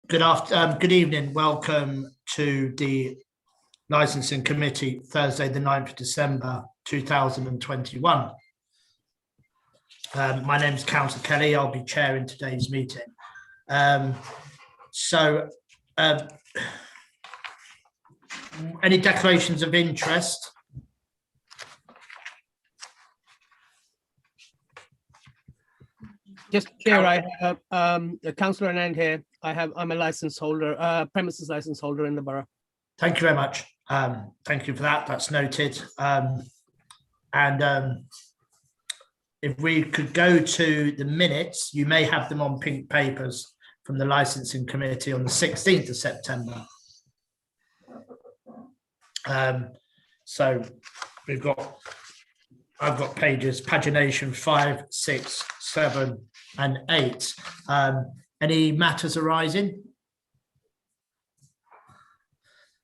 Good evening. Welcome to the Licensing Committee, Thursday, the 9th of December, 2021. My name is Councillor Kelly. I'll be chairing today's meeting. Any declarations of interest? Just Chair, I have Councillor Anand here. I'm a license holder, premises license holder in the borough. Thank you very much. Thank you for that. That's noted. If we could go to the minutes, you may have them on pink papers from the Licensing Committee on the 16th of September. So I've got pagination 5, 6, 7, and 8. Any matters arising?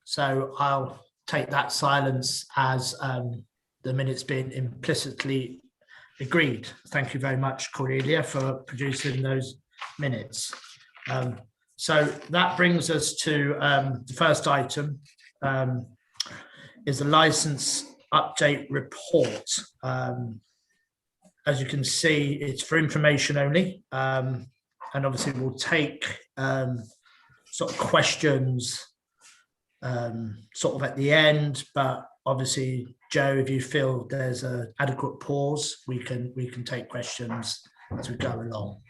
So I'll take that silence as the minutes being implicitly agreed. Thank you very much, Cordelia, for producing those minutes. So that brings us to the first item, is the license update report. As you can see, it's for information only, and obviously we'll take sort of questions sort of at the end, but obviously, Joe, if you feel there's an adequate pause, we can take questions as we go along.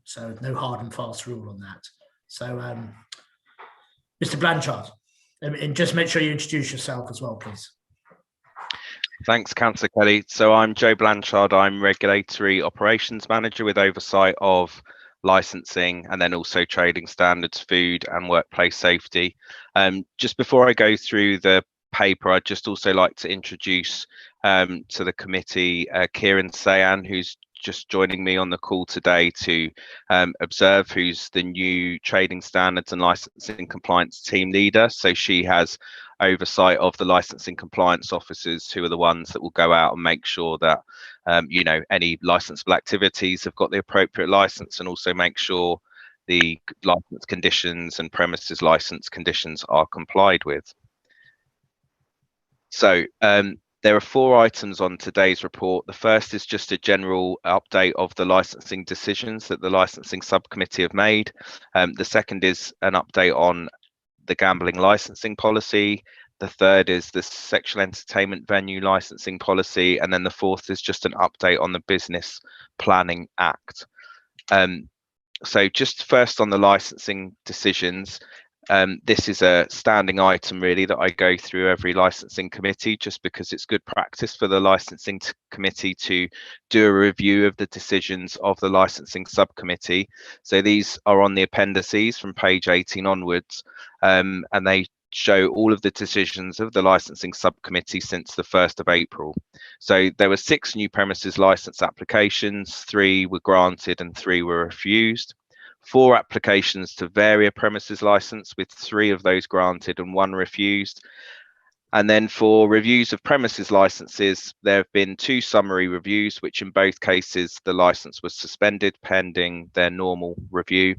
So no hard and fast rule on that. So Mr. Blanchard, and just make sure you introduce yourself as well, please. Thanks, Councillor Kelly. So I'm Joe Blanchard. I'm Regulatory Operations Manager with oversight of licensing and then also trading standards, food and workplace safety. Just before I go through the paper, I'd just also like to introduce to the committee Kieran Sayan, who's just joining me on the call today to observe, who's the new trading standards and licensing compliance team leader. So she has oversight of the licensing compliance officers, who are the ones that will go out and make sure that any licensable activities have got the appropriate license, and also make sure the license conditions and premises license conditions are complied with. So there are 4 items on today's report. The first is just a general update of the licensing decisions that the licensing subcommittee have made. The second is an update on the gambling licensing policy. The third is the sexual entertainment venue licensing policy. And then the fourth is just an update on the Business Planning Act. So just first on the licensing decisions, this is a standing item really that I go through every licensing committee, just because it's good practice for the licensing committee to do a review of the decisions of the licensing subcommittee. So these are on the appendices from page 18 onwards, and they show all of the decisions of the licensing subcommittee since the 1st of April. So there were 6 new premises license applications, 3 were granted and 3 were refused. 4 applications to vary a premises license, with 3 of those granted and 1 refused. And then for reviews of premises licenses, there have been 2 summary reviews, which in both cases the license was suspended pending their normal review.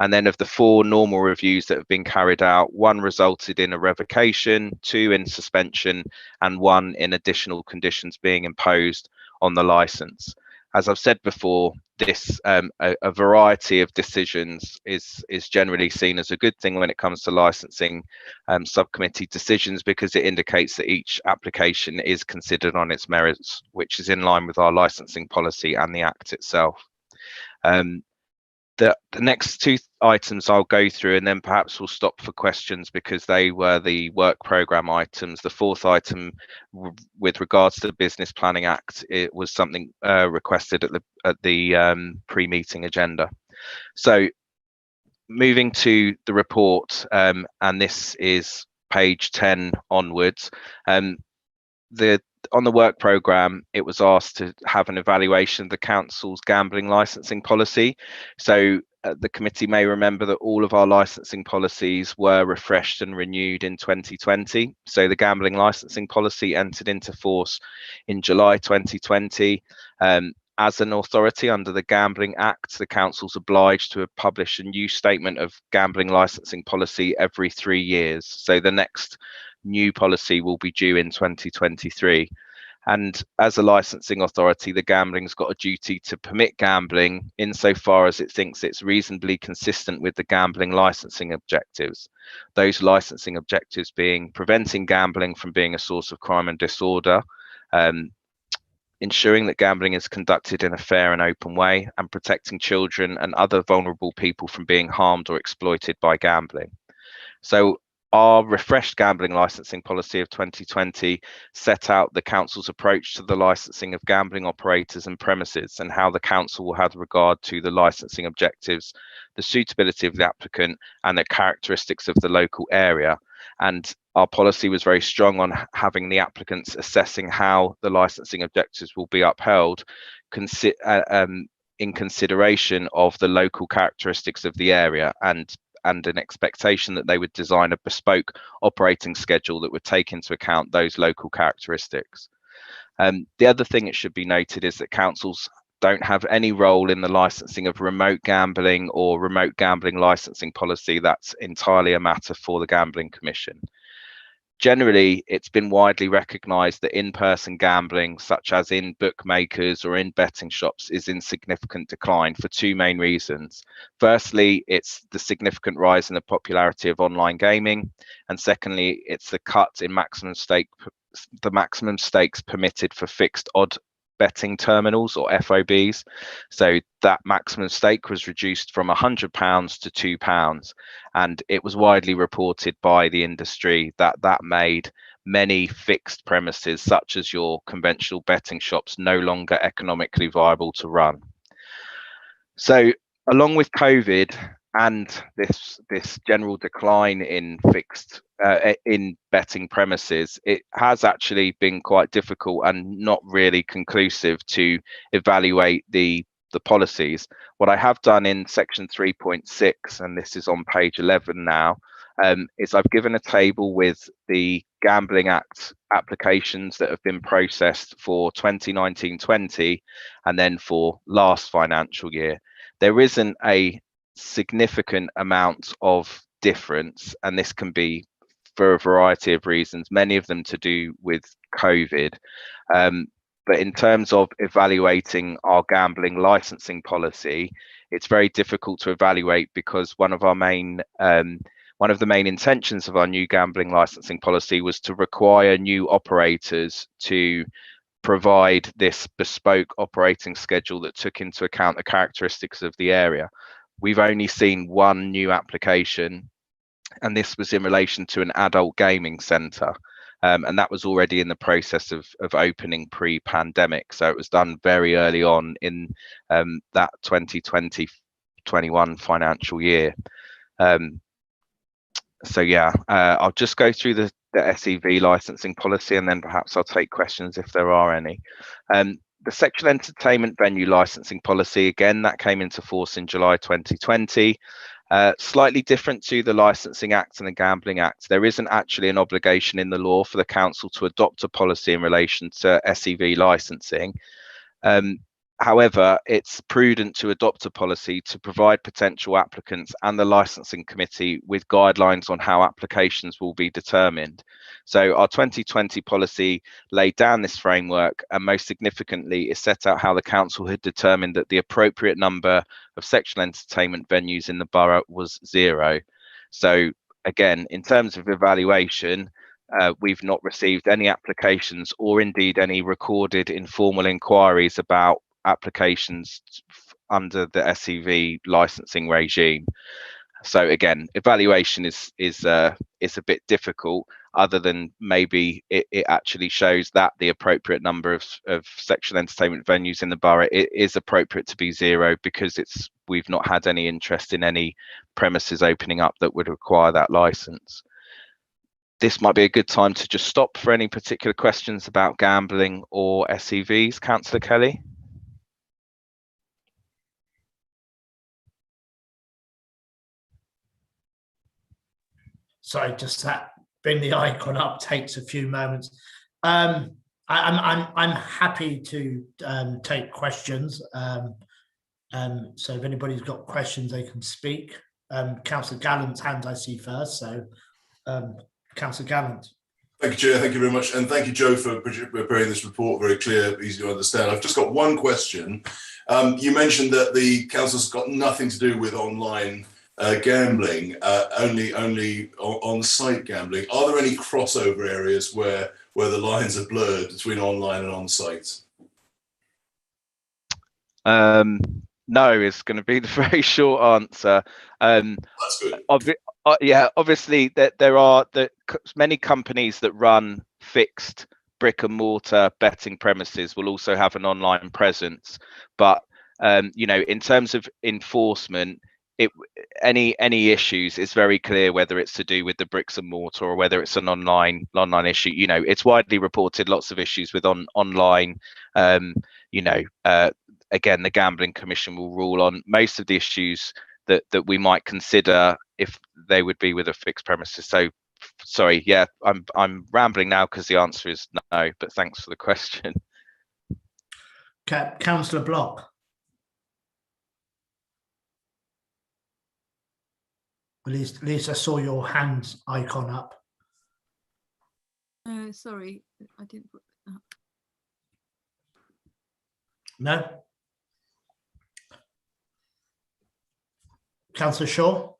And then of the 4 normal reviews that have been carried out, 1 resulted in a revocation, 2 in suspension, and 1 in additional conditions being imposed on the license. As I've said before, this a variety of decisions is generally seen as a good thing when it comes to licensing subcommittee decisions, because it indicates that each application is considered on its merits, which is in line with our licensing policy and the Act itself. The next 2 items I'll go through, and then perhaps we'll stop for questions because they were the work programme items. The 4th item with regards to the Business Planning Act, it was something requested at the pre-meeting agenda. So moving to the report, and this is page 10 onwards. On the work programme, it was asked to have an evaluation of the council's gambling licensing policy. So the committee may remember that all of our licensing policies were refreshed and renewed in 2020. So the gambling licensing policy entered into force in July 2020. as an authority under the Gambling Act, the council's obliged to publish a new statement of gambling licensing policy every 3 years. So the next new policy will be due in 2023. And as a licensing authority, the gambling's got a duty to permit gambling insofar as it thinks it's reasonably consistent with the gambling licensing objectives. Those licensing objectives being preventing gambling from being a source of crime and disorder, ensuring that gambling is conducted in a fair and open way, and protecting children and other vulnerable people from being harmed or exploited by gambling. So our refreshed gambling licensing policy of 2020 set out the council's approach to the licensing of gambling operators and premises, and how the council will have regard to the licensing objectives, the suitability of the applicant, and the characteristics of the local area. And our policy was very strong on having the applicants assessing how the licensing objectives will be upheld in consideration of the local characteristics of the area, and an expectation that they would design a bespoke operating schedule that would take into account those local characteristics. The other thing it should be noted is that councils don't have any role in the licensing of remote gambling or remote gambling licensing policy. That's entirely a matter for the Gambling Commission. Generally, it's been widely recognised that in-person gambling, such as in bookmakers or in betting shops, is in significant decline for two main reasons. Firstly, it's the significant rise in the popularity of online gaming, and secondly, it's the cut in maximum stakes permitted for fixed odd betting terminals, or FOBs. So that maximum stake was reduced from £100 to £2, and it was widely reported by the industry that made many fixed premises, such as your conventional betting shops, no longer economically viable to run. So along with COVID and this general decline in fixed in betting premises, it has actually been quite difficult and not really conclusive to evaluate the policies. What I have done in section 3.6, and this is on page 11 now, is I've given a table with the Gambling Act applications that have been processed for 2019-20 and then for last financial year. There isn't a significant amount of difference, and this can be for a variety of reasons, many of them to do with COVID. But in terms of evaluating our gambling licensing policy, it's very difficult to evaluate, because one of the main intentions of our new gambling licensing policy was to require new operators to provide this bespoke operating schedule that took into account the characteristics of the area. We've only seen one new application, and this was in relation to an adult gaming centre. And that was already in the process of opening pre-pandemic. So it was done very early on in that 2020-21 financial year. So yeah, I'll just go through the SEV licensing policy, and then perhaps I'll take questions if there are any. The sexual entertainment venue licensing policy, again, that came into force in July 2020. Slightly different to the Licensing Act and the Gambling Act, there isn't actually an obligation in the law for the council to adopt a policy in relation to SEV licensing. However, it's prudent to adopt a policy to provide potential applicants and the licensing committee with guidelines on how applications will be determined. So our 2020 policy laid down this framework, and most significantly, it set out how the council had determined that the appropriate number of sexual entertainment venues in the borough was 0. So again, in terms of evaluation, we've not received any applications or indeed any recorded informal inquiries about applications under the SEV licensing regime. So again, evaluation is a bit difficult, other than maybe it actually shows that the appropriate number of sexual entertainment venues in the borough is appropriate to be 0, because we've not had any interest in any premises opening up that would require that license. This might be a good time to just stop for any particular questions about gambling or SEVs. Councillor Kelly? Sorry, just that bring the icon up takes a few moments. I'm happy to take questions. So if anybody's got questions, they can speak. Councillor Gallant's hand I see first. So Councillor Gallant. Thank you, Chair. Thank you very much. And thank you, Joe, for preparing this report. Very clear, easy to understand. I've just got one question. You mentioned that the council's got nothing to do with online gambling, only on-site gambling. Are there any crossover areas where the lines are blurred between online and on-site? No, is going to be the very short answer. That's good. Yeah, obviously there are many companies that run fixed brick and mortar betting premises will also have an online presence, but you know, in terms of enforcement, any issues, it's very clear whether it's to do with the bricks and mortar or whether it's an online issue. You know, it's widely reported lots of issues with online. You know, again, the Gambling Commission will rule on most of the issues that we might consider if they would be with a fixed premises. So sorry, yeah, I'm rambling now because the answer is no, but thanks for the question. Councillor Block. At least I saw your hand icon up. Sorry, I didn't put that up. No. Councillor Shaw.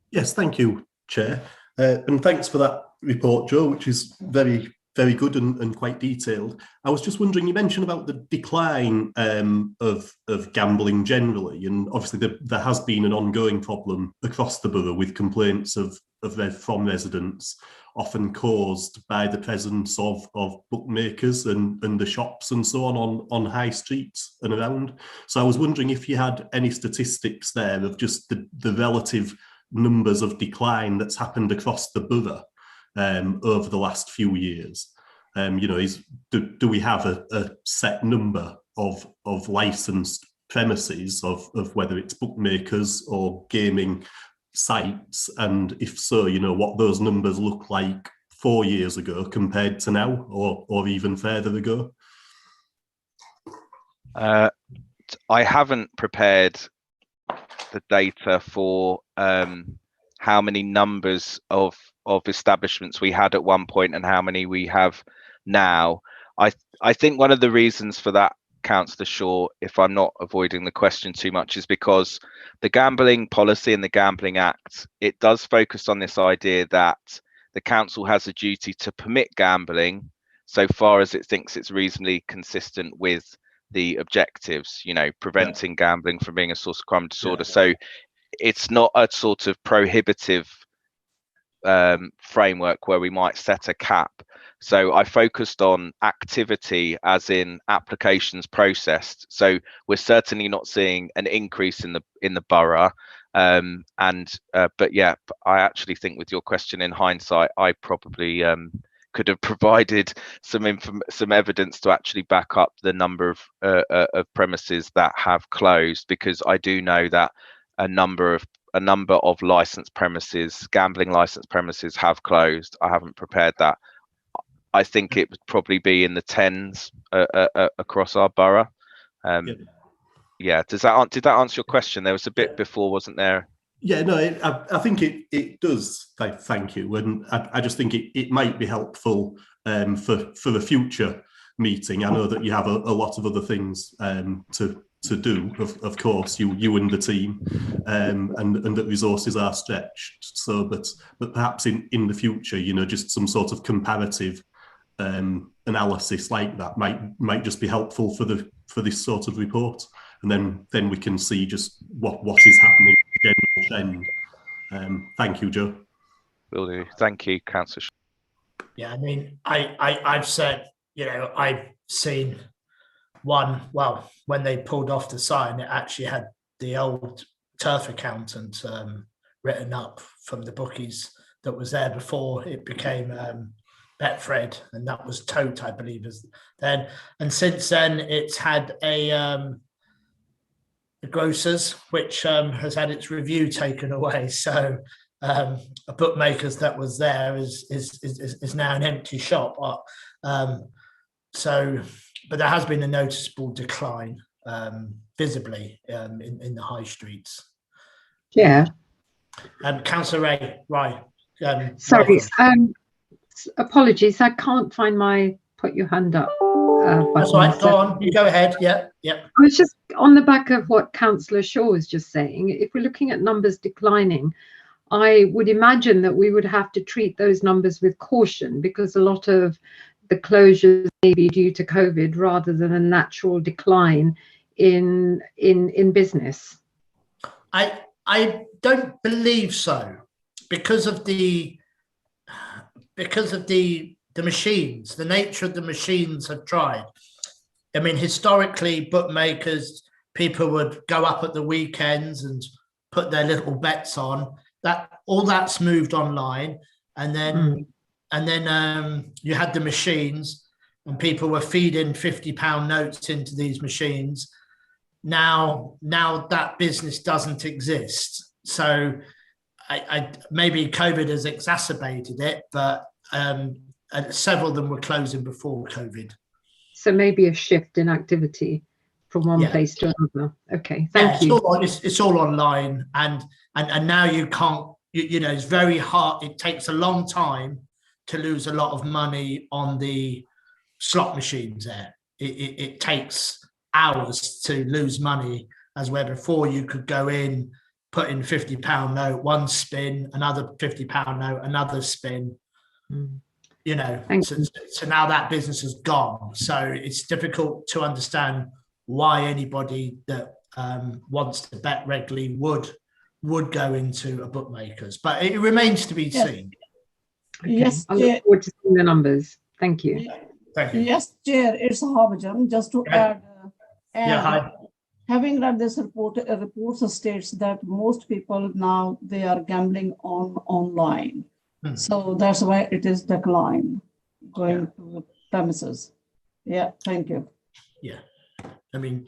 Yes, thank you, Chair. And thanks for that report, Joe, which is very, very good and quite detailed. I was just wondering, you mentioned about the decline of gambling generally, and obviously there has been an ongoing problem across the borough with complaints from residents, often caused by the presence of bookmakers and the shops and so on high streets and around. So I was wondering if you had any statistics there of just the relative numbers of decline that's happened across the borough over the last few years. You know, do we have a set number of licensed premises of whether it's bookmakers or gaming sites, and if so, you know, what those numbers look like 4 years ago compared to now, or even further ago? I haven't prepared the data for how many numbers of establishments we had at one point and how many we have now. I think one of the reasons for that, Councillor Shaw, if I'm not avoiding the question too much, is because the gambling policy and the Gambling Act, it does focus on this idea that the council has a duty to permit gambling so far as it thinks it's reasonably consistent with the objectives, you know, preventing gambling from being a source of crime and disorder. So it's not a sort of prohibitive framework where we might set a cap. So I focused on activity, as in applications processed. So we're certainly not seeing an increase in the borough. But yeah, I actually think with your question in hindsight, I probably could have provided some evidence to actually back up the number of premises that have closed, because I do know that a number of licensed premises, gambling licensed premises, have closed. I haven't prepared that. I think it would probably be in the tens across our borough. Yeah, did that answer your question? There was a bit before, wasn't there? Yeah, no, I think it does. Thank you, and I just think it might be helpful for the future meeting. I know that you have a lot of other things to do, of course, you and the team, and that resources are stretched. So, but perhaps in the future, you know, just some sort of comparative analysis like that might just be helpful for this sort of report, and then we can see just what is happening in the general trend. Thank you, Joe. Will do. Thank you, Councillor. Yeah, I mean, I've said, you know, I've seen one, well, when they pulled off the sign, it actually had the old turf accountant written up from the bookies that was there before it became Betfred, and that was Tote, I believe, as then. And since then, it's had a grocers, which has had its review taken away. So bookmakers that was there is now an empty shop. So, but there has been a noticeable decline visibly in the high streets. Yeah. Councillor Ray, right. Sorry. welcome. Apologies. I can't find my put your hand up That's button. right. Go on. You go ahead. Yeah. I was just on the back of what Councillor Shaw was just saying. If we're looking at numbers declining, I would imagine that we would have to treat those numbers with caution, because a lot of the closures may be due to COVID rather than a natural decline in business. I don't believe so, because of the machines, the nature of the machines have tried. I mean, historically, bookmakers, people would go up at the weekends and put their little bets on. That all that's moved online, and then you had the machines, and people were feeding £50 notes into these machines. Now that business doesn't exist. So I maybe COVID has exacerbated it, but several of them were closing before COVID. So maybe a shift in activity from one place to another. Okay, thank you. It's all online, and now you can't. It's very hard. It takes a long time to lose a lot of money on the slot machines. There, it takes hours to lose money, as where before you could go in, put in £50 note, one spin, another £50 note, another spin. So now that business is gone. So it's difficult to understand why anybody that wants to bet regularly would go into a bookmaker's, but it remains to be seen. Okay. Yes, I look forward to seeing the numbers. Thank you. Thank you. Yes, Chair, it's Harbhajan. Just to add, Hi. having read this report, report states that most people now, they are gambling online. So that's why it is decline going to the premises. Yeah, thank you. Yeah, I mean,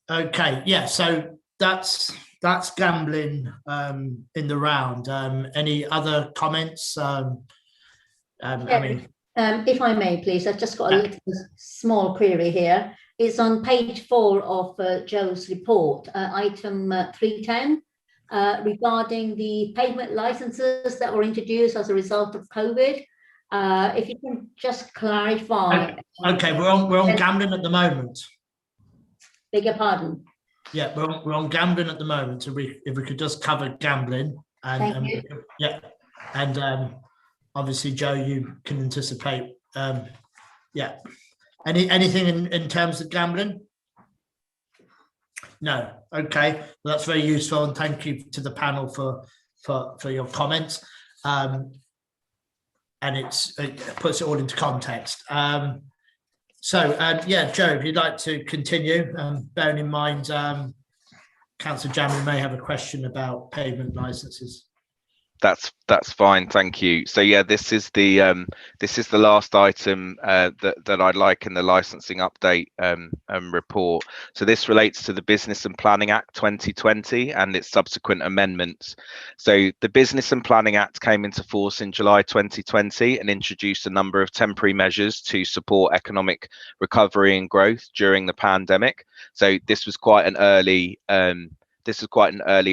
okay, yeah. So that's gambling in the round. Any other comments? If I may, please, I've just got a little small query here. It's on page 4 of Joe's report, item 310, regarding the pavement licenses that were introduced as a result of COVID. If you can just clarify. Okay, we're on gambling at the moment. Beg your pardon. Yeah, we're on gambling at the moment. So if we could just cover gambling, and obviously, Joe, you can anticipate. Anything in terms of gambling? No. Okay, well, that's very useful, and thank you to the panel for your comments. And it puts it all into context. Joe, if you'd like to continue, bearing in mind, Councillor Jamley may have a question about pavement licenses. That's fine, thank you. So yeah, this is the last item that I'd like in the licensing update report. So this relates to the Business and Planning Act 2020 and its subsequent amendments. So the Business and Planning Act came into force in July 2020 and introduced a number of temporary measures to support economic recovery and growth during the pandemic. So this was quite an early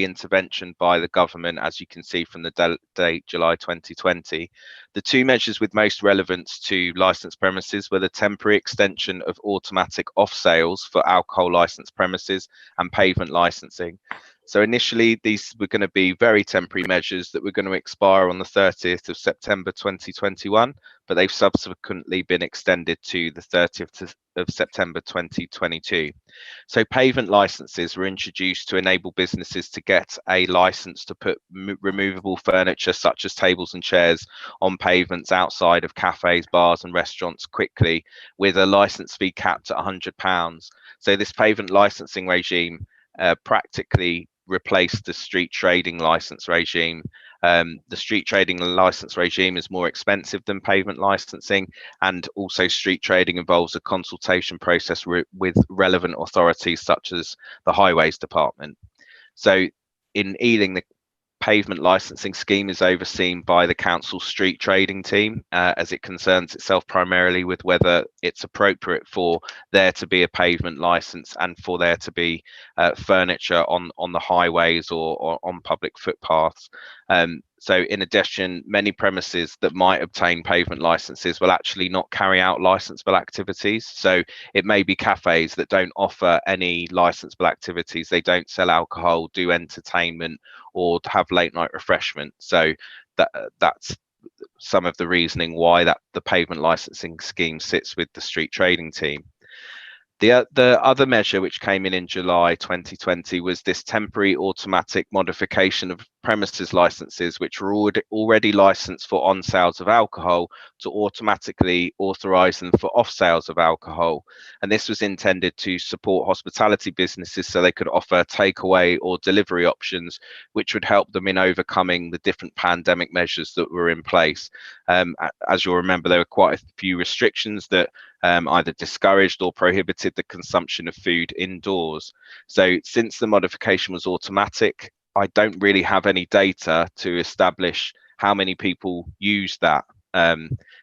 intervention by the government, as you can see from the date July 2020. The two measures with most relevance to licensed premises were the temporary extension of automatic off sales for alcohol licensed premises and pavement licensing. So initially, these were going to be very temporary measures that were going to expire on the 30th of September 2021, but they've subsequently been extended to the 30th of September 2022. So pavement licenses were introduced to enable businesses to get a license to put removable furniture such as tables and chairs on pavements outside of cafes, bars and restaurants quickly, with a license fee capped at £100. So this pavement licensing regime practically replaced the street trading license regime. The street trading license regime is more expensive than pavement licensing, and also street trading involves a consultation process with relevant authorities such as the Highways Department. So in Ealing, pavement licensing scheme is overseen by the council's street trading team, as it concerns itself primarily with whether it's appropriate for there to be a pavement license and for there to be furniture on the highways or on public footpaths. So in addition, many premises that might obtain pavement licenses will actually not carry out licensable activities. So it may be cafes that don't offer any licensable activities. They don't sell alcohol, do entertainment, or have late night refreshment. So that's some of the reasoning why the pavement licensing scheme sits with the street trading team. The other measure which came in July 2020 was this temporary automatic modification of premises licenses, which were already licensed for on sales of alcohol, to automatically authorize them for off sales of alcohol. And this was intended to support hospitality businesses so they could offer takeaway or delivery options, which would help them in overcoming the different pandemic measures that were in place. As you'll remember, there were quite a few restrictions that either discouraged or prohibited the consumption of food indoors. So since the modification was automatic, I don't really have any data to establish how many people used that,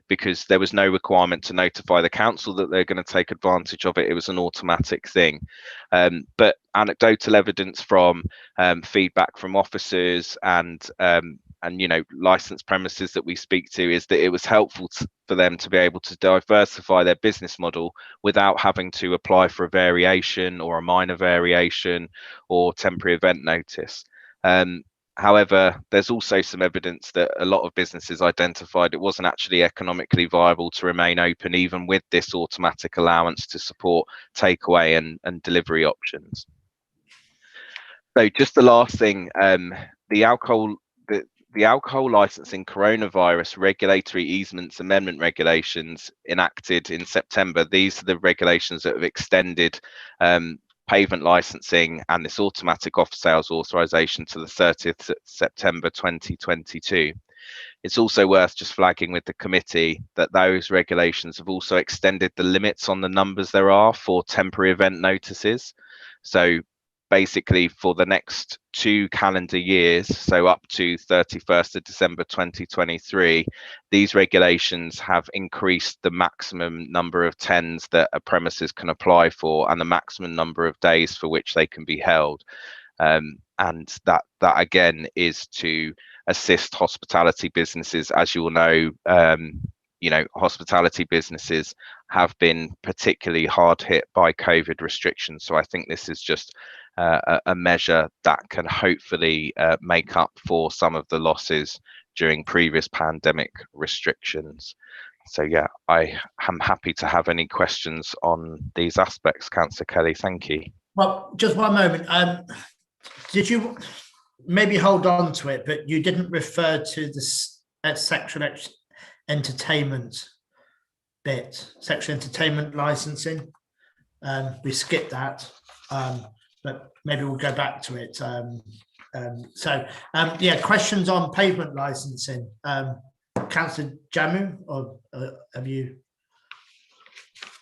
because there was no requirement to notify the council that they're going to take advantage of it. It was an automatic thing. But anecdotal evidence from feedback from officers and licensed premises that we speak to is that it was helpful for them to be able to diversify their business model without having to apply for a variation or a minor variation or temporary event notice. However, there's also some evidence that a lot of businesses identified it wasn't actually economically viable to remain open even with this automatic allowance to support takeaway and delivery options. So just the last thing, the alcohol licensing coronavirus regulatory easements amendment regulations enacted in September. These are the regulations that have extended pavement licensing and this automatic off sales authorization to the 30th September 2022. It's also worth just flagging with the committee that those regulations have also extended the limits on the numbers there are for temporary event notices. So basically for the next 2 calendar years, so up to 31st of December 2023, these regulations have increased the maximum number of tens that a premises can apply for and the maximum number of days for which they can be held. And that again is to assist hospitality businesses. As you will know, hospitality businesses have been particularly hard hit by COVID restrictions. So I think this is just a measure that can hopefully make up for some of the losses during previous pandemic restrictions. So yeah, I am happy to have any questions on these aspects, Councillor Kelly. Thank you. Well, just one moment. Did you maybe hold on to it, but you didn't refer to this sexual entertainment bit, sexual entertainment licensing? We skipped that. But maybe we'll go back to it. Yeah, questions on pavement licensing. Councillor Jammu, or have you?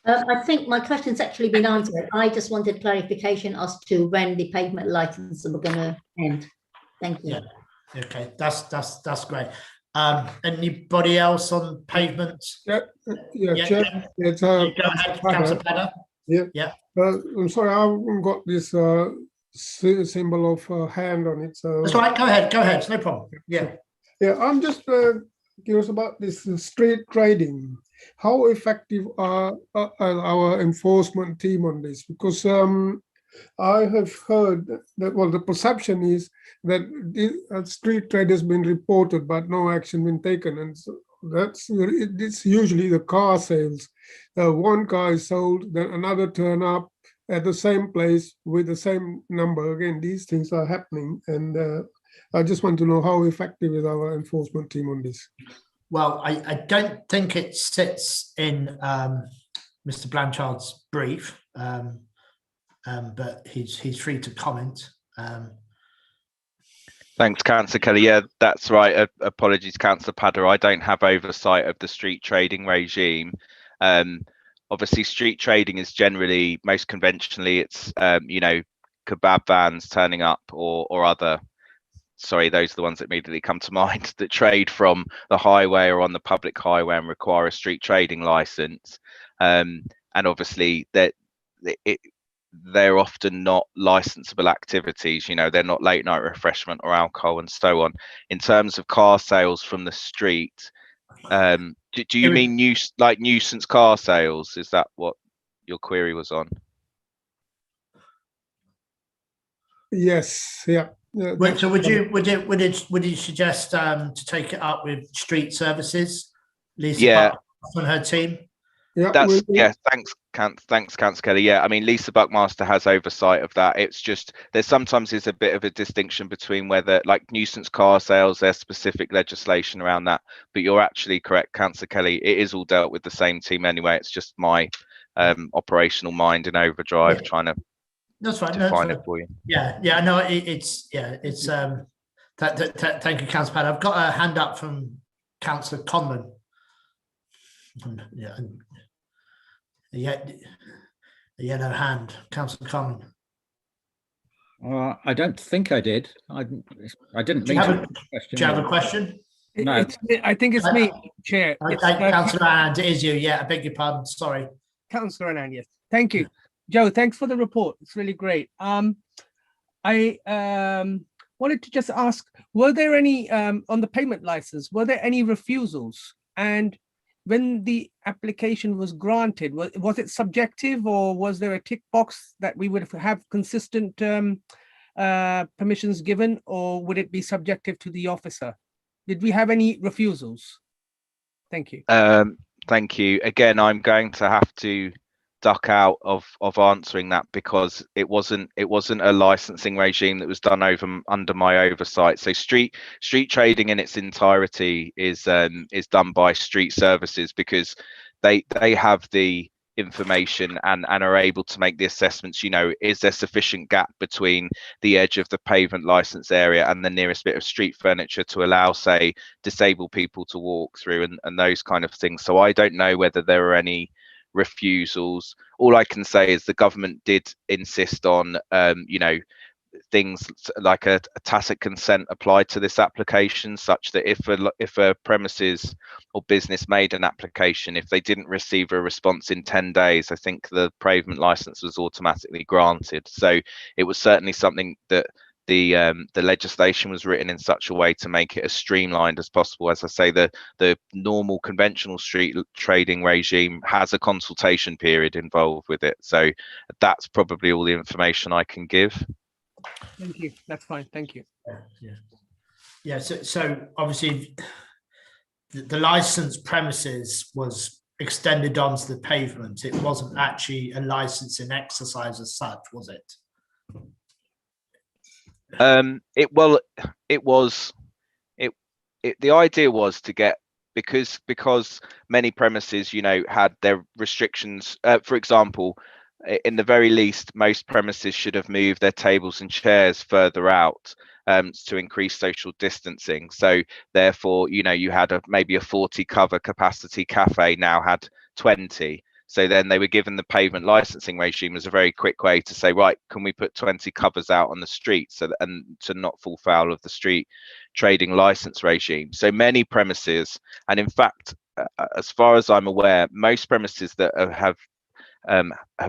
I think my question's actually been answered. I just wanted clarification as to when the pavement licenses were going to end. Thank you. Yeah. Okay, that's great. Anybody else on pavements? Chair. Go ahead, Councillor Padder. Yeah. I'm sorry, I haven't got this symbol of hand on it. So that's all right. Go ahead. It's no problem. Yeah. I'm just curious about this street trading. How effective are our enforcement team on this? Because I have heard that, well, the perception is that street trade has been reported, but no action been taken, and so it's usually the car sales. One car is sold, then another turn up at the same place with the same number. Again, these things are happening, and I just want to know how effective is our enforcement team on this. Well, I don't think it sits in Mr. Blanchard's brief, but he's free to comment. Thanks, Councillor Kelly. Yeah, that's right. Apologies, Councillor Padder. I don't have oversight of the street trading regime. Obviously, street trading is generally, most conventionally, it's kebab vans turning up or other sorry, those are the ones that immediately come to mind, that trade from the highway or on the public highway and require a street trading license. And obviously they're often not licensable activities, you know, they're not late night refreshment or alcohol and so on. In terms of car sales from the street, do you mean nuisance car sales? Is that what your query was on? Yes, yeah. So would you suggest to take it up with street services, Lisa Yeah. Buckmaster and her team? Yeah, thanks, Councillor Kelly. Yeah, I mean, Lisa Buckmaster has oversight of that. It's just there's sometimes a bit of a distinction between whether, like nuisance car sales, there's specific legislation around that. But you're actually correct, Councillor Kelly. It is all dealt with the same team anyway. It's just my operational mind in overdrive trying to define it for you. Yeah. No, it's thank you, Councillor Pad. I've got a hand up from Councillor Conlon. Yeah. A yellow hand, Councillor Conlon. I don't think I did. I didn't mean to. Do you have a question? No. I think it's me, Chair. Councillor Anand, it is you. Yeah, I beg your pardon. Sorry. Councillor Anand, yes. Thank you. Joe, thanks for the report. It's really great. I wanted to just ask, were there any, on the payment license, were there any refusals? And when the application was granted, was it subjective, or was there a tick box that we would have consistent permissions given, or would it be subjective to the officer? Did we have any refusals? Thank you. Thank you. Again, I'm going to have to duck out of answering that because it wasn't a licensing regime that was done under my oversight. So street trading in its entirety is done by street services, because they have the information and are able to make the assessments. You know, is there sufficient gap between the edge of the pavement license area and the nearest bit of street furniture to allow, say, disabled people to walk through and those kind of things. So I don't know whether there are any refusals. All I can say is the government did insist on you know, things like a tacit consent applied to this application, such that if a premises or business made an application, if they didn't receive a response in 10 days, I think the pavement license was automatically granted. So it was certainly something that the legislation was written in such a way to make it as streamlined as possible. As I say, the normal conventional street trading regime has a consultation period involved with it. So that's probably all the information I can give. Thank you. That's fine. Thank you. Yeah. So obviously the licensed premises was extended onto the pavement. It wasn't actually a licensing exercise as such, was it? The idea was to get, because many premises, you know, had their restrictions. For example, in the very least, most premises should have moved their tables and chairs further out to increase social distancing. So therefore, you know, you had maybe a 40 cover capacity cafe now had 20. So then they were given the pavement licensing regime as a very quick way to say, right, can we put 20 covers out on the street, so that, and to not fall foul of the street trading license regime. So many premises, and in fact, as far as I'm aware, most premises that have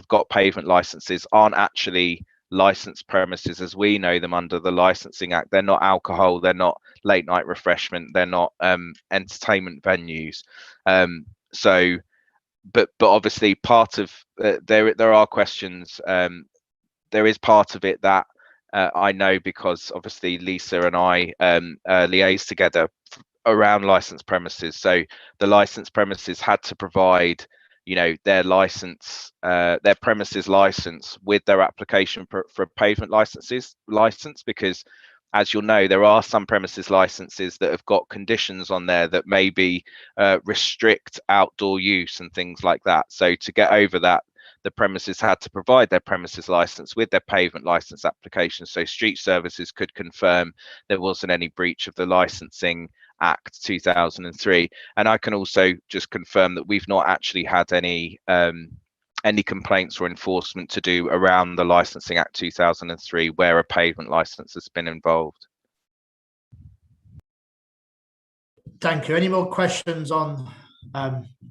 got pavement licenses aren't actually licensed premises as we know them under the Licensing Act. They're not alcohol, they're not late night refreshment, they're not entertainment venues. But obviously part of there are questions. There is part of it that I know, because obviously Lisa and I liaise together around licensed premises. So the licensed premises had to provide, you know, their license, their premises license with their application for a pavement license, because as you'll know, there are some premises licenses that have got conditions on there that maybe restrict outdoor use and things like that. So to get over that, the premises had to provide their premises license with their pavement license application, so street services could confirm there wasn't any breach of the Licensing Act 2003. And I can also just confirm that we've not actually had any complaints or enforcement to do around the Licensing Act 2003 where a pavement license has been involved. Thank you. Any more questions on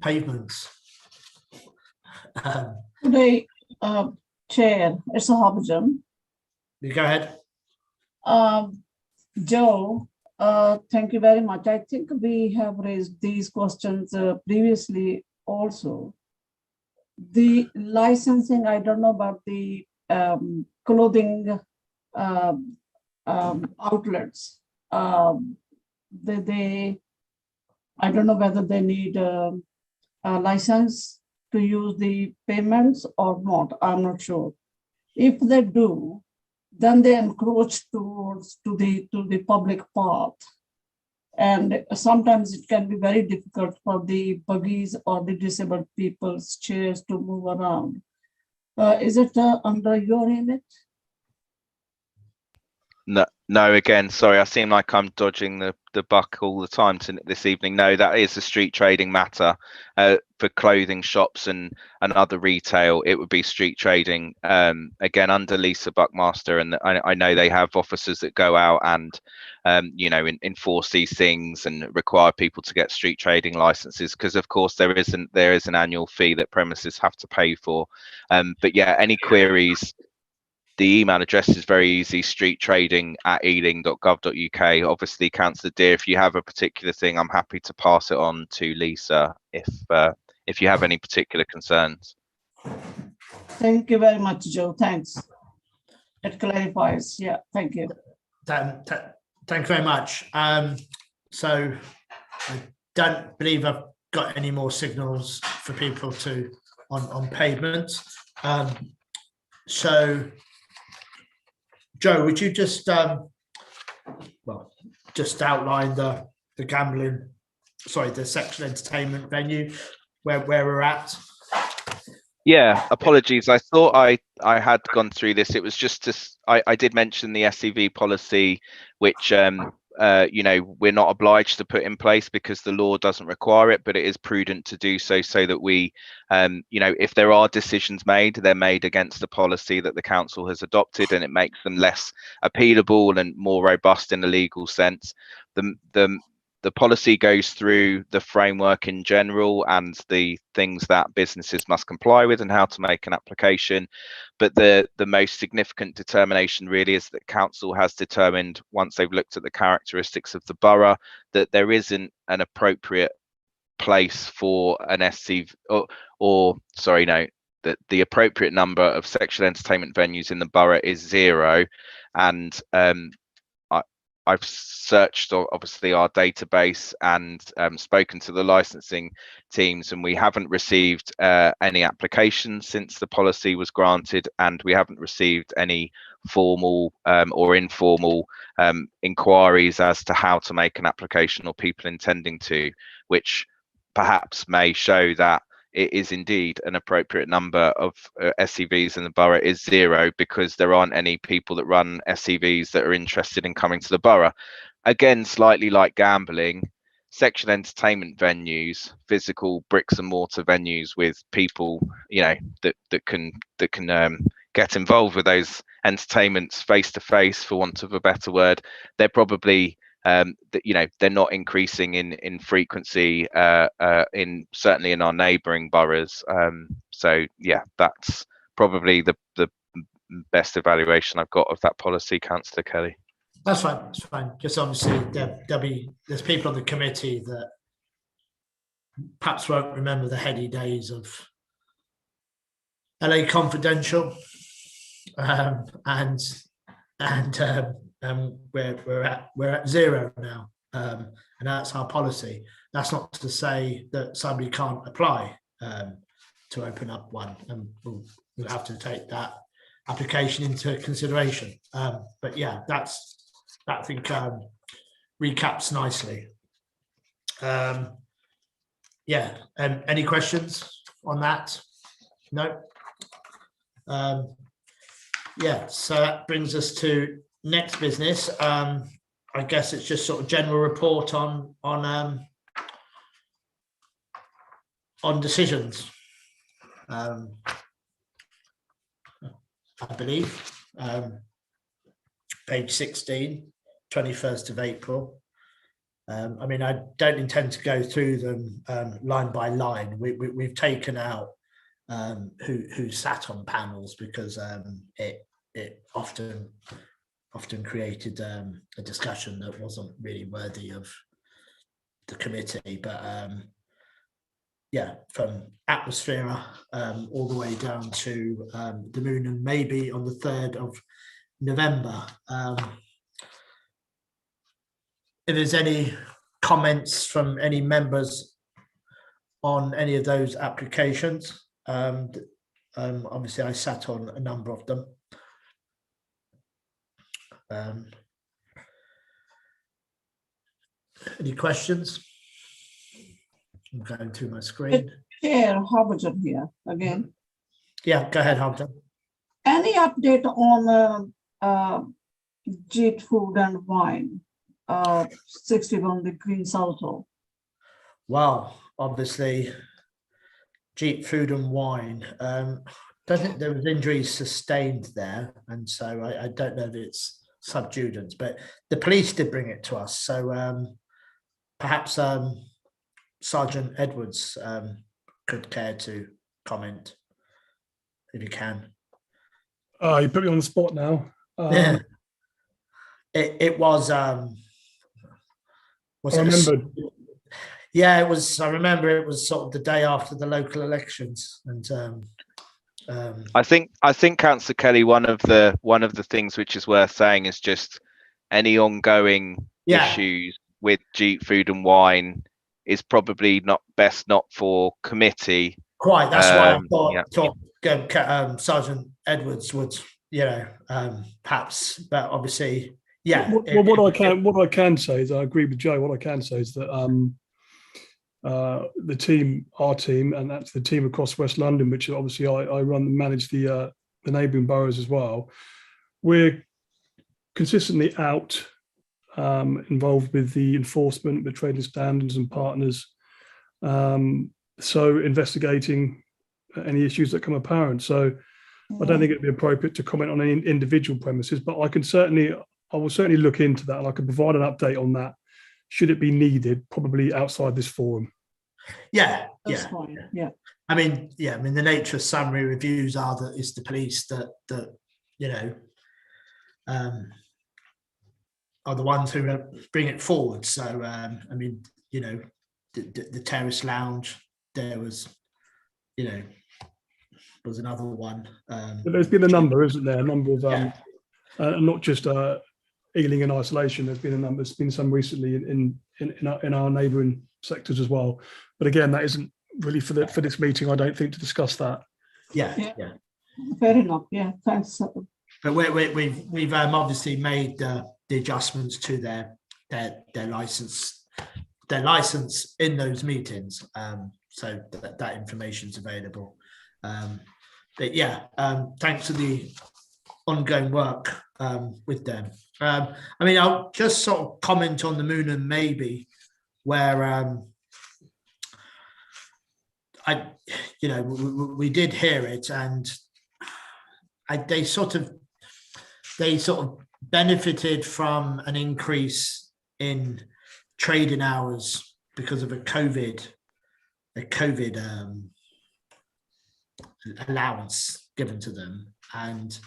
pavements? Today, Chair, it's a Hobbiton. You go ahead. Joe, thank you very much. I think we have raised these questions previously also. The licensing, I don't know about the clothing outlets. I don't know whether they need a license to use the payments or not. I'm not sure. If they do, then they encroach towards to the public path, and sometimes it can be very difficult for the buggies or the disabled people's chairs to move around. Is it under your remit? No, again, sorry, I seem like I'm dodging the buck all the time this evening. No, that is a street trading matter. For clothing shops and other retail, it would be street trading, again, under Lisa Buckmaster, and I know they have officers that go out and enforce these things and require people to get street trading licenses, because of course there is an annual fee that premises have to pay for. But yeah, any queries, the email address is very easy, streettrading@ealing.gov.uk. Obviously, Councillor Deer, if you have a particular thing, I'm happy to pass it on to Lisa if you have any particular concerns. Thank you very much, Joe. Thanks. It clarifies. Yeah, thank you. Thank you very much. So I don't believe I've got any more signals for people on pavements. So Joe, would you just just outline the gambling, sorry, the sexual entertainment venue where we're at? Yeah, apologies. I thought I had gone through this. It was just I did mention the SEV policy, which we're not obliged to put in place because the law doesn't require it, but it is prudent to do so that we, if there are decisions made, they're made against the policy that the council has adopted, and it makes them less appealable and more robust in a legal sense. The policy goes through the framework in general and the things that businesses must comply with and how to make an application. But the most significant determination really is that council has determined, once they've looked at the characteristics of the borough, that there isn't an appropriate place for an SCV, that the appropriate number of sexual entertainment venues in the borough is 0. And I've searched obviously our database and spoken to the licensing teams, and we haven't received any applications since the policy was granted, and we haven't received any formal or informal inquiries as to how to make an application or people intending to, which perhaps may show that it is indeed an appropriate number of SEVs in the borough is 0, because there aren't any people that run SEVs that are interested in coming to the borough. Again, slightly like gambling, sexual entertainment venues, physical bricks and mortar venues with people, that can get involved with those entertainments face to face, for want of a better word, they're probably they're not increasing in frequency certainly in our neighbouring boroughs. So yeah, that's probably the best evaluation I've got of that policy, Councillor Kelly. That's fine. That's fine. Just obviously there's people on the committee that perhaps won't remember the heady days of LA Confidential, and we're at 0 now, and that's our policy. That's not to say that somebody can't apply to open up one, and we'll have to take that application into consideration. But yeah, that I think recaps nicely. Any questions on that? No. So that brings us to next business. I guess it's just sort of general report on decisions. I believe page 16, 21st of April. I mean, I don't intend to go through them line by line. We've taken out who sat on panels because it often created a discussion that wasn't really worthy of the committee. But yeah, from Atmosphere all the way down to the Moon and Maybe on the 3rd of November. If there's any comments from any members on any of those applications, obviously I sat on a number of them. Any questions? I'm going through my screen. Chair Harbison here again. Yeah, go ahead, Hampton. Any update on Jeet Food and Wine, 61 the Green Salto? Well, obviously, Jeet Food and Wine. Don't think there was injuries sustained there, and so I don't know if it's subjudance, but the police did bring it to us. So perhaps Sergeant Edwards could care to comment if you can. You put me on the spot now. Yeah. It was. I remembered. Yeah, it was. I remember it was sort of the day after the local elections, and I think Councillor Kelly, one of the things which is worth saying is just any ongoing issues with Jeet Food and Wine is probably not for committee. Quite. That's why I thought Sergeant Edwards would, perhaps, but obviously, yeah. Well, what I can say is I agree with Joe. What I can say is that the team, our team, and that's the team across West London, which obviously I run and manage the neighbouring boroughs as well. We're consistently out involved with the enforcement, the trading standards and partners. So investigating any issues that come apparent. So I don't think it'd be appropriate to comment on any individual premises, but I will certainly look into that, and I can provide an update on that should it be needed, probably outside this forum. Yeah, that's fine. Yeah. I mean, the nature of summary reviews are that it's the police that are the ones who bring it forward. So, I mean, the Terrace Lounge, there was another one. But there's been a number, isn't there? A number of, not just Ealing in isolation. There's been a number. There's been some recently in our neighbouring sectors as well. But again, that isn't really for this meeting. I don't think to discuss that. Yeah. Fair enough. Yeah, thanks. But we've obviously made the adjustments to their license in those meetings, so that information is available. But yeah, thanks for the ongoing work with them. I mean, I'll just sort of comment on the Moon and Maybe, where we did hear it, and they sort of benefited from an increase in trading hours because of a COVID allowance given to them, and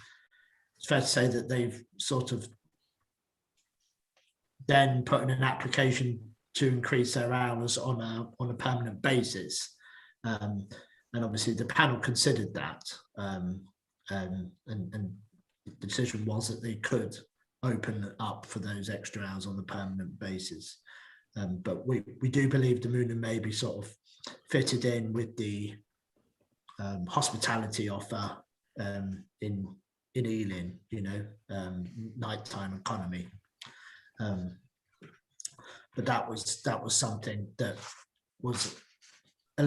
it's fair to say that they've sort of then put in an application to increase their hours on a permanent basis, and obviously the panel considered that, and the decision was that they could open up for those extra hours on a permanent basis. But we do believe the Moon and Maybe sort of fitted in with the hospitality offer in Ealing, nighttime economy. But that was something that was a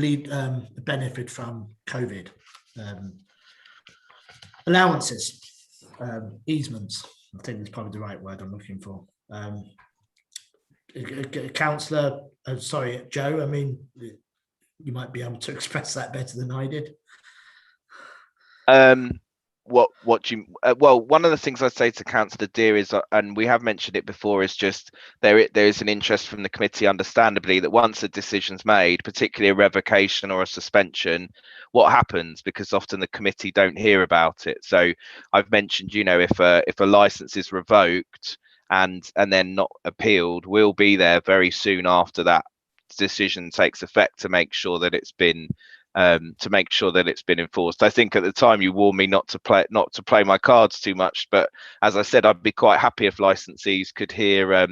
benefit from COVID allowances, easements. I think that's probably the right word I'm looking for. Councillor, sorry, Joe, I mean, you might be able to express that better than I did. what do you well, one of the things I'd say to Councillor Deer is, and we have mentioned it before, is just there is an interest from the committee, understandably, that once a decision's made, particularly a revocation or a suspension, what happens, because often the committee don't hear about it. So I've mentioned, you know, if a license is revoked and then not appealed, we'll be there very soon after that decision takes effect to make sure that it's been enforced. I think at the time you warned me not to play my cards too much, but as I said, I'd be quite happy if licensees could hear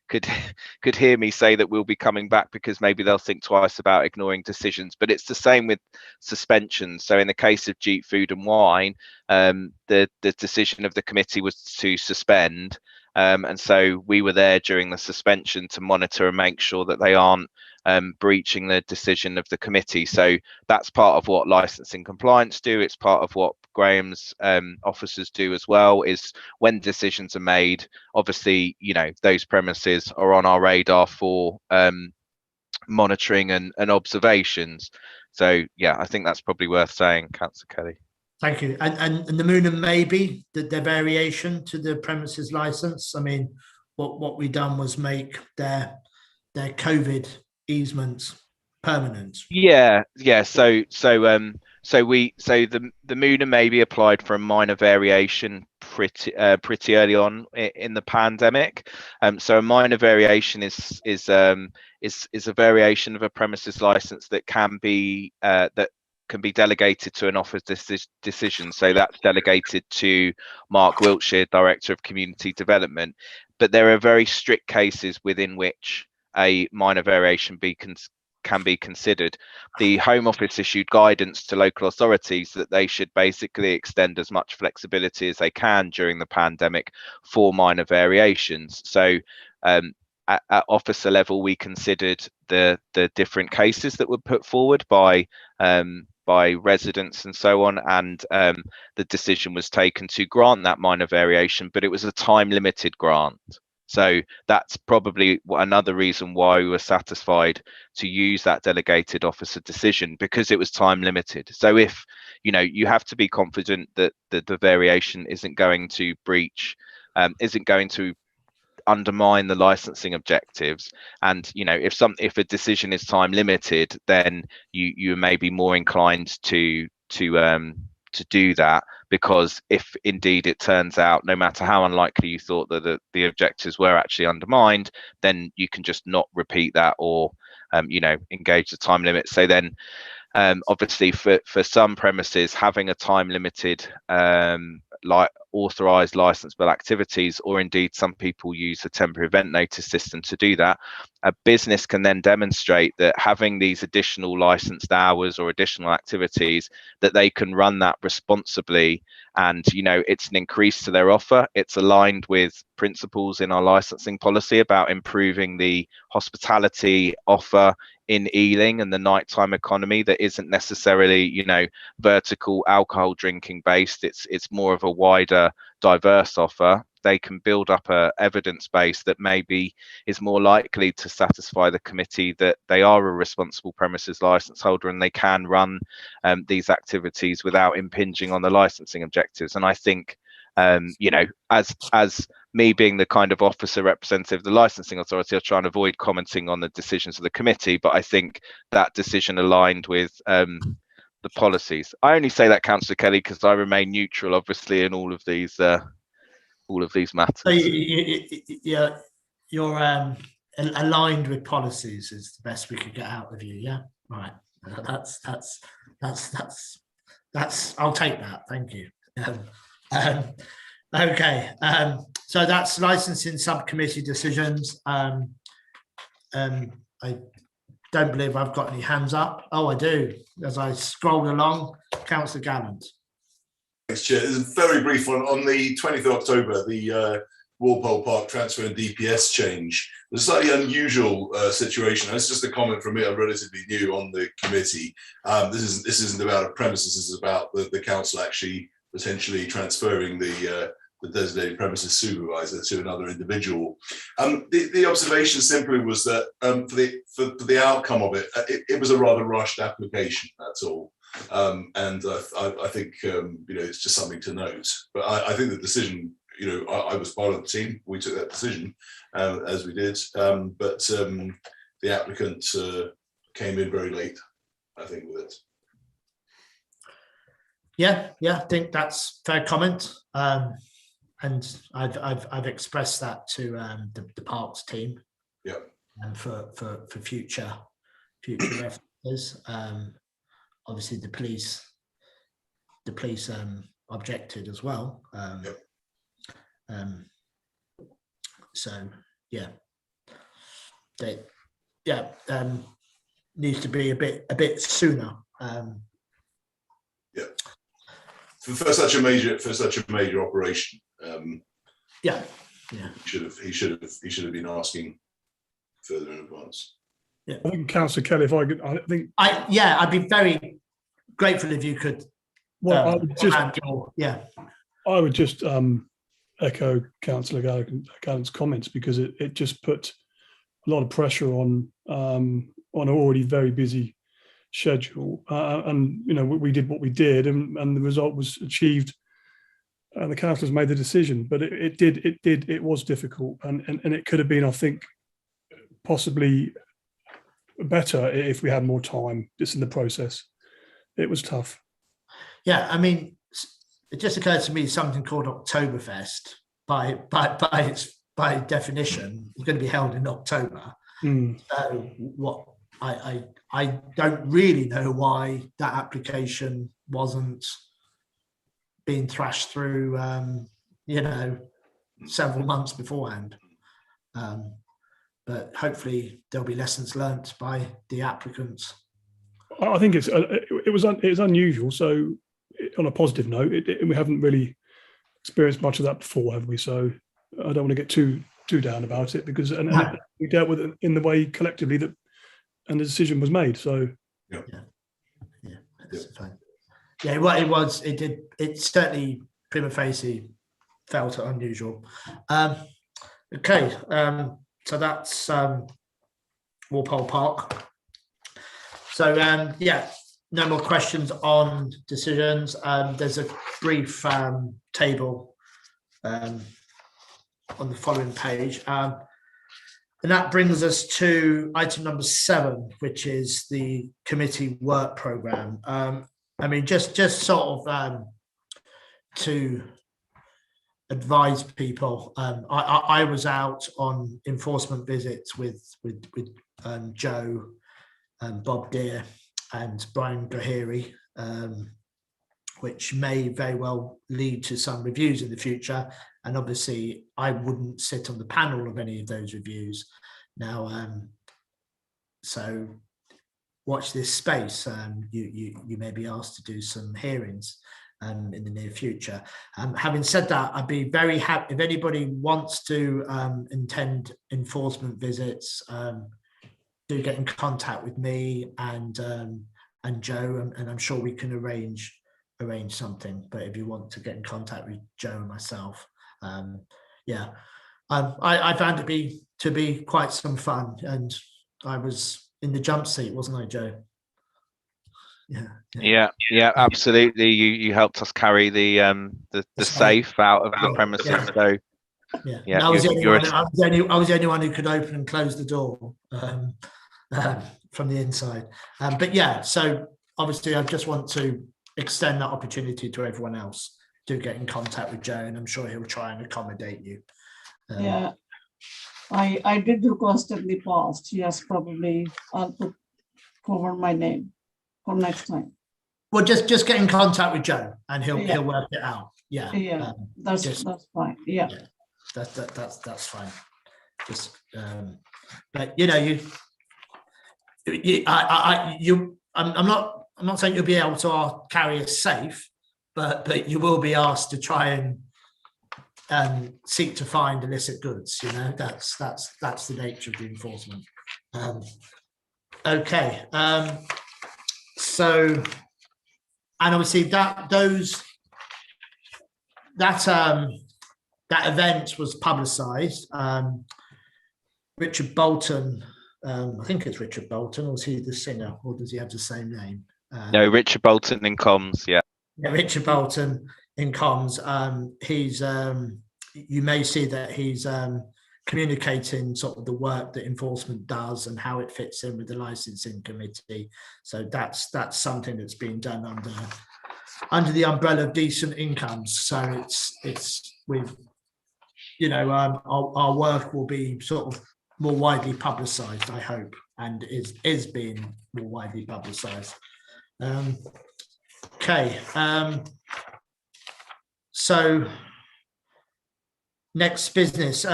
could hear me say that we'll be coming back, because maybe they'll think twice about ignoring decisions. But it's the same with suspensions. So in the case of Jeep Food and Wine, the decision of the committee was to suspend, and so we were there during the suspension to monitor and make sure that they aren't breaching the decision of the committee. So that's part of what licensing compliance do. It's part of what Graham's officers do as well, is when decisions are made, obviously, you know, those premises are on our radar for monitoring and observations. So yeah, I think that's probably worth saying, Councillor Kelly. Thank you. And the Moon and Maybe, the variation to the premises license, I mean, what we done was make their COVID easements permanent. Yeah. So the Moon and Maybe applied for a minor variation pretty early on in the pandemic. So a minor variation is a variation of a premises license that can be delegated to an office decision. So that's delegated to Mark Wiltshire, Director of Community Development. But there are very strict cases within which a minor variation can be considered. The Home Office issued guidance to local authorities that they should basically extend as much flexibility as they can during the pandemic for minor variations. So at officer level, we considered the different cases that were put forward by residents and so on, and the decision was taken to grant that minor variation, but it was a time limited grant. So that's probably another reason why we were satisfied to use that delegated officer decision, because it was time limited. So if, you know, you have to be confident that the variation isn't going to breach, isn't going to undermine the licensing objectives, and you know, if a decision is time limited, then you may be more inclined to do that, because if indeed it turns out, no matter how unlikely you thought that the objectives were actually undermined, then you can just not repeat that, or you know, engage the time limit. So then obviously for some premises, having a time limited like authorized licensable activities, or indeed some people use a temporary event notice system to do that, a business can then demonstrate that having these additional licensed hours or additional activities, that they can run that responsibly, and you know, it's an increase to their offer. It's aligned with principles in our licensing policy about improving the hospitality offer in Ealing and the nighttime economy that isn't necessarily, you know, vertical alcohol drinking based. It's more of a wider, diverse offer. They can build up a evidence base that maybe is more likely to satisfy the committee that they are a responsible premises license holder, and they can run these activities without impinging on the licensing objectives. And I think, you know, as me being the kind of officer representative of the licensing authority, I'll try and avoid commenting on the decisions of the committee, but I think that decision aligned with the policies. I only say that, Councillor Kelly, because I remain neutral, obviously, in all of these matters. So you're aligned with policies is the best we could get out of you. Yeah, right. That's. I'll take that. Thank you. Okay. So that's licensing subcommittee decisions. I don't believe I've got any hands up. Oh, I do. As I scroll along, Councillor Gallant. Thanks, Chair. There's a very brief one. On the 20th of October, the Walpole Park transfer and DPS change. There's a slightly unusual situation. It's just a comment from me. I'm relatively new on the committee. This isn't about a premises. This is about the council actually potentially transferring the the designated premises supervisor to another individual. The observation simply was that for the outcome of it, it was a rather rushed application. That's all. And I think it's just something to note. But I think the decision, I was part of the team. We took that decision as we did. But the applicant came in very late, I think, with it. Yeah, I think that's fair comment. And I've expressed that to the Parks team. Yeah. And for future references. Obviously the police objected as well. So yeah, needs to be a bit sooner. Yeah. For such a major operation. Yeah. He should have been asking further in advance. Yeah. I think Councillor Kelly, if I could, I'd be very grateful if you could. Well, I would just echo Councillor Gallant's comments, because it just put a lot of pressure on an already very busy schedule, and we did what we did, and the result was achieved, and the councillors made the decision. But it was difficult, and it could have been, I think, possibly better if we had more time just in the process. It was tough. Yeah, I mean, it just occurred to me something called Oktoberfest by definition is going to be held in October. So what I don't really know why that application wasn't being thrashed through several months beforehand. But hopefully there'll be lessons learnt by the applicants. I think it was unusual. So on a positive note, we haven't really experienced much of that before, have we? So I don't want to get too down about it, because we dealt with it in the way collectively that, and the decision was made. So That's fine. Yeah, well, it certainly prima facie felt unusual. Okay, so that's Walpole Park. So no more questions on decisions. There's a brief table on the following page, and that brings us to item number 7, which is the committee work programme. I mean, just sort of to advise people. I was out on enforcement visits with Joe, Bob Deere, and Brian Gahiri, which may very well lead to some reviews in the future. And obviously, I wouldn't sit on the panel of any of those reviews. Now, so watch this space. You may be asked to do some hearings in the near future. Having said that, I'd be very happy if anybody wants to attend enforcement visits. Do get in contact with me and Joe, and I'm sure we can arrange something. But if you want to get in contact with Joe and myself, I found it to be quite some fun, and I was in the jump seat, wasn't I, Joe? Yeah, absolutely. You helped us carry the safe out of the premises. So I was the only one who could open and close the door from the inside. But yeah, so obviously I just want to extend that opportunity to everyone else to get in contact with Joe, and I'm sure he'll try and accommodate you. I did request in the past. Yes, probably I'll put forward my name for next time. Well, just get in contact with Joe, and he'll work it out. That's fine. Yeah. That's fine. Just but I'm not saying you'll be able to carry a safe, but you will be asked to try and seek to find illicit goods. That's the nature of the enforcement. Okay. So, and obviously that that event was publicised. Richard Bolton, I think it's Richard Bolton, or is he the singer, or does he have the same name? No, Richard Bolton in comms. Yeah, Richard Bolton in comms. He's you may see that he's communicating sort of the work that enforcement does and how it fits in with the licensing committee. So that's something that's being done under the umbrella of decent incomes. So it's we've, you know, our work will be sort of more widely publicised, I hope, and is being more widely publicised. Okay. So next business.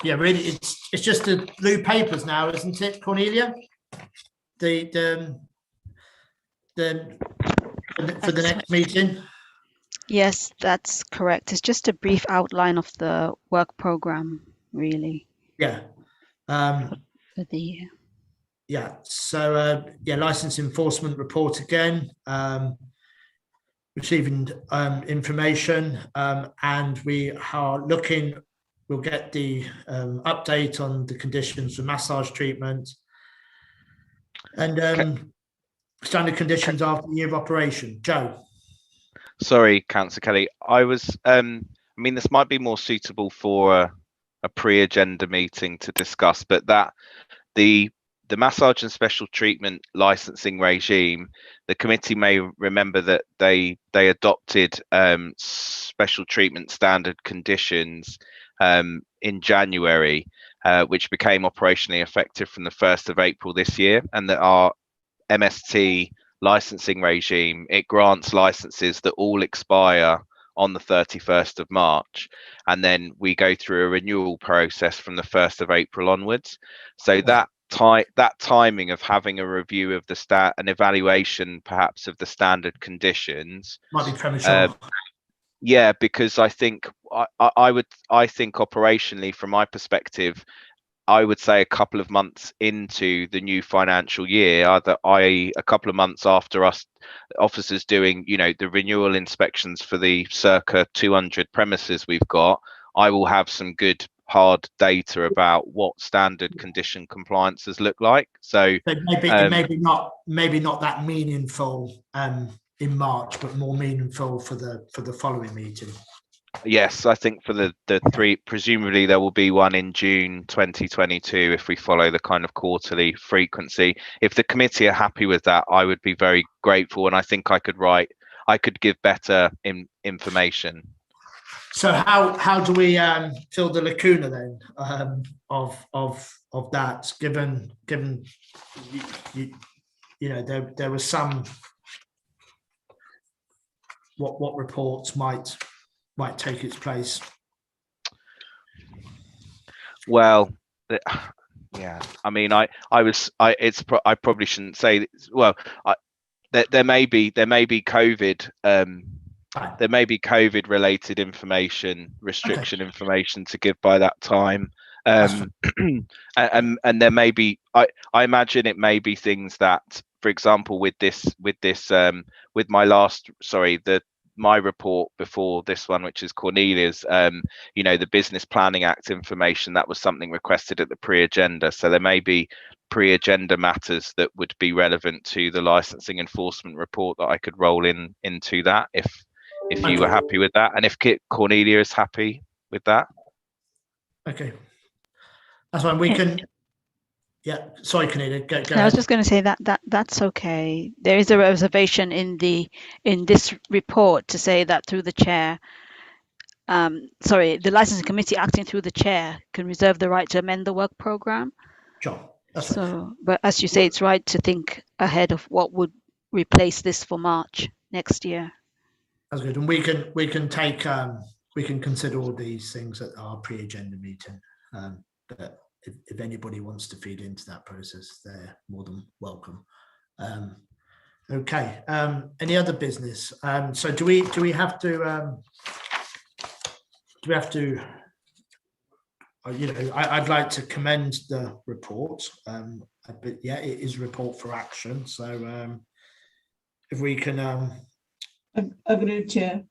Yeah, really, it's just the blue papers now, isn't it, Cornelia? For the next meeting. Yes, that's correct. It's just a brief outline of the work program, really. Yeah. For the year. Yeah. So yeah, license enforcement report again. Receiving information, and we are looking. We'll get the update on the conditions for massage treatment and standard conditions after the year of operation. Joe. Sorry, Councillor Kelly. I mean, this might be more suitable for a pre-agenda meeting to discuss, but that the massage and special treatment licensing regime, the committee may remember that they adopted special treatment standard conditions in January, which became operationally effective from the 1st of April this year, and that our MST licensing regime, it grants licenses that all expire on the 31st of March, and then we go through a renewal process from the 1st of April onwards. So that timing of having a review of an evaluation perhaps of the standard conditions might be premature. Yeah, because I think I think operationally, from my perspective, I would say a couple of months into the new financial year, a couple of months after us officers doing, you know, the renewal inspections for the circa 200 premises we've got, I will have some good hard data about what standard condition compliances look like. So it may be not that meaningful in March, but more meaningful for the following meeting. Yes, I think for the three, presumably there will be one in June 2022 if we follow the kind of quarterly frequency. If the committee are happy with that, I would be very grateful, and I think I could give better information. So how do we fill the lacuna then of that? Given you know there was some what reports might take its place. Well, yeah. I mean, I probably shouldn't say. Well, there may be COVID. There may be COVID related information, restriction information to give by that time. And there may be. I imagine it may be things that, for example, with my report before this one, which is Cornelia's, you know, the Business Planning Act information, that was something requested at the pre-agenda. So there may be pre-agenda matters that would be relevant to the licensing enforcement report that I could roll into that if you were happy with that, and if Cornelia is happy with that. Okay, that's fine. We can. Yeah, sorry, Cornelia. Go I was just going to say that's okay. There is a reservation in this report to say that through the chair, the licensing committee acting through the chair can reserve the right to amend the work program. Sure. That's so, right. But as you say, it's right to think ahead of what would replace this for March next year. That's good, and we can take we can consider all these things at our pre-agenda meeting. But if anybody wants to feed into that process, they're more than welcome. Okay. Any other business? So do we have to? You know, I'd like to commend the report, but yeah, it is a report for action. So if we can. Agreed, Chair.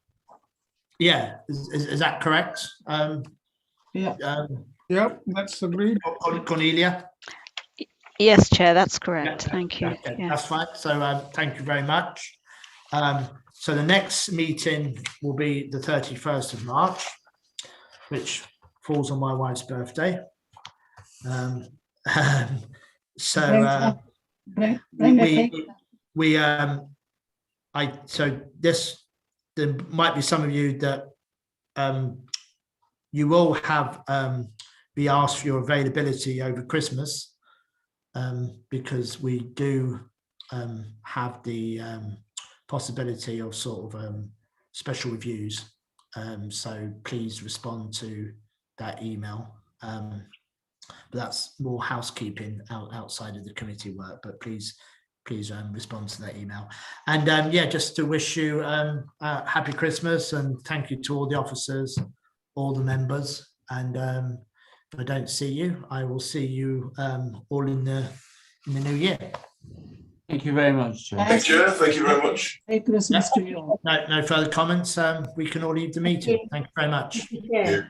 Yeah, is that correct? Yeah. Yeah, that's agreed. Cornelia? Yes, Chair, that's correct. Yeah, Thank you. okay, Yeah. that's fine. So thank you very much. So the next meeting will be the 31st of March, which falls on my wife's birthday. So there might be some of you that you will have be asked for your availability over Christmas, because we do have the possibility of sort of special reviews. So please respond to that email. But that's more housekeeping outside of the committee work, but please respond to that email. And yeah, just to wish you a happy Christmas, and thank you to all the officers, all the members. And if I don't see you, I will see you all in the new year. Thank you very much, Chair. Thanks, Chair. Thank you very much. Merry Christmas to you all. No further comments. We can all leave the meeting. Thank you very much. Yeah.